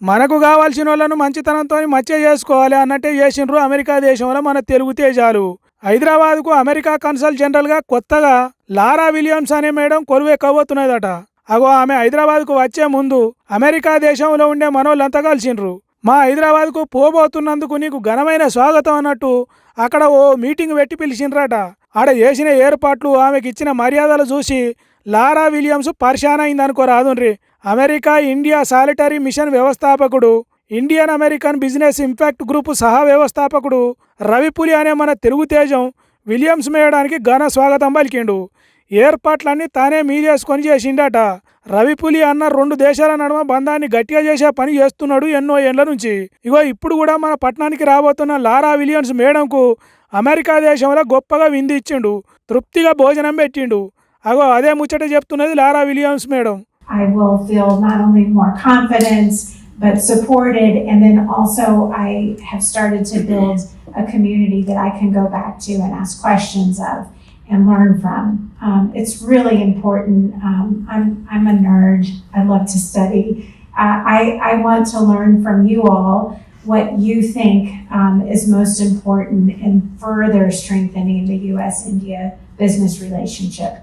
మనకు కావాల్సినోళ్ళను మంచితనంతోని మచ్చే చేసుకోవాలి అన్నట్టే చేసిండ్రు అమెరికా దేశంలో మన తెలుగు తేజాలు. హైదరాబాద్కు అమెరికా కన్సల్ జనరల్గా కొత్తగా లారా విలియమ్స్ అనే మేడం కొలువెక్కబోతున్నదట. అగో ఆమె హైదరాబాద్కు వచ్చే ముందు అమెరికా దేశంలో ఉండే మనోళ్ళంతా కలిసిండ్రు. మా హైదరాబాద్కు పోబోతున్నందుకు నీకు ఘనమైన స్వాగతం అన్నట్టు అక్కడ ఓ మీటింగ్ పెట్టి పిలిచిండ్రట. ఆడ చేసిన ఏర్పాట్లు ఆమెకి ఇచ్చిన మర్యాదలు చూసి లారా విలియమ్స్ పరిశాన్ అయిందనుకో రాదుండ్రి. అమెరికా ఇండియా సాలిటరీ మిషన్ వ్యవస్థాపకుడు, Indian American business impact group సహా వ్యవస్థాపకుడు రవిపులి అనే మన తెలుగు తేజం విలియమ్స్ మేయడానికి ఘన స్వాగతం పలికిండు. ఏర్పాట్లన్నీ తానే మీదేసుకొని చేసిండట. రవిపులి అన్న రెండు దేశాల నడుమ బంధాన్ని గట్టిగా చేసే పని చేస్తున్నాడు ఎన్నో ఏళ్ల నుంచి. ఇగో ఇప్పుడు కూడా మన పట్టణానికి రాబోతున్న లారా విలియమ్స్ మేడంకు అమెరికా దేశంలో గొప్పగా విందు ఇచ్చిండు, తృప్తిగా భోజనం పెట్టిండు. అగో అదే ముచ్చట చెప్తున్నది Laura Williams madam. I will feel not only more confidence but supported, and then also I have started to build a community that I can go back to and ask questions of and learn from. It's really important. I'm a nerd. I love to study. I want to learn from you all what you think is most important in further strengthening the U.S.-India business relationship.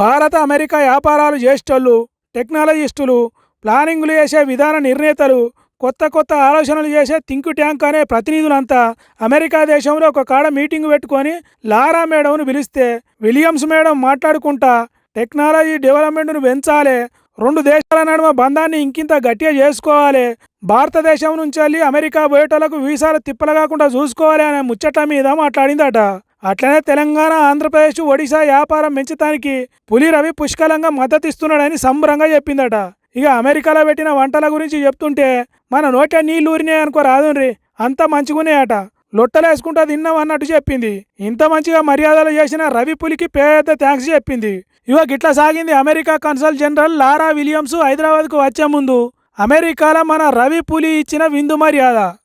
భారత America వ్యాపారాలు చేసేటోళ్ళు, టెక్నాలజిస్టులు, ప్లానింగ్లు చేసే విధాన నిర్ణేతలు, కొత్త కొత్త ఆలోచనలు చేసే think tank అనే ప్రతినిధులంతా అమెరికా దేశంలో ఒక కాడ మీటింగ్ పెట్టుకొని లారా మేడంను పిలిస్తే విలియమ్స్ మేడం మాట్లాడుకుంటా టెక్నాలజీ డెవలప్మెంట్ను పెంచాలి, రెండు దేశాల నడుమ బంధాన్ని ఇంకింత గట్టిగా చేసుకోవాలి, భారతదేశం నుంచి వెళ్ళి అమెరికా పోయేటోళ్లకు వీసాలు తిప్పలు కాకుండా చూసుకోవాలి అనే ముచ్చట్ల మీద మాట్లాడిందట. అట్లనే తెలంగాణ, ఆంధ్రప్రదేశ్, ఒడిశా వ్యాపారం పెంచడానికి పులి రవి పుష్కలంగా మద్దతు ఇస్తున్నాడని సంబరంగా చెప్పిందట. ఇక అమెరికాలో పెట్టిన వంటల గురించి చెప్తుంటే మన నోట నీళ్ళు ఊరినాయి అనుకో రాదుండ్రి, అంత మంచిగున్నాయట. లొట్టలేసుకుంటా తిన్నాం అన్నట్టు చెప్పింది. ఇంత మంచిగా మర్యాదలు చేసిన రవి పులికి పెద్ద థ్యాంక్స్ చెప్పింది. ఇగో గిట్లా సాగింది America consul general Laura Williams హైదరాబాద్కు వచ్చే ముందు అమెరికాలో మన రవి పులి ఇచ్చిన విందు మర్యాద.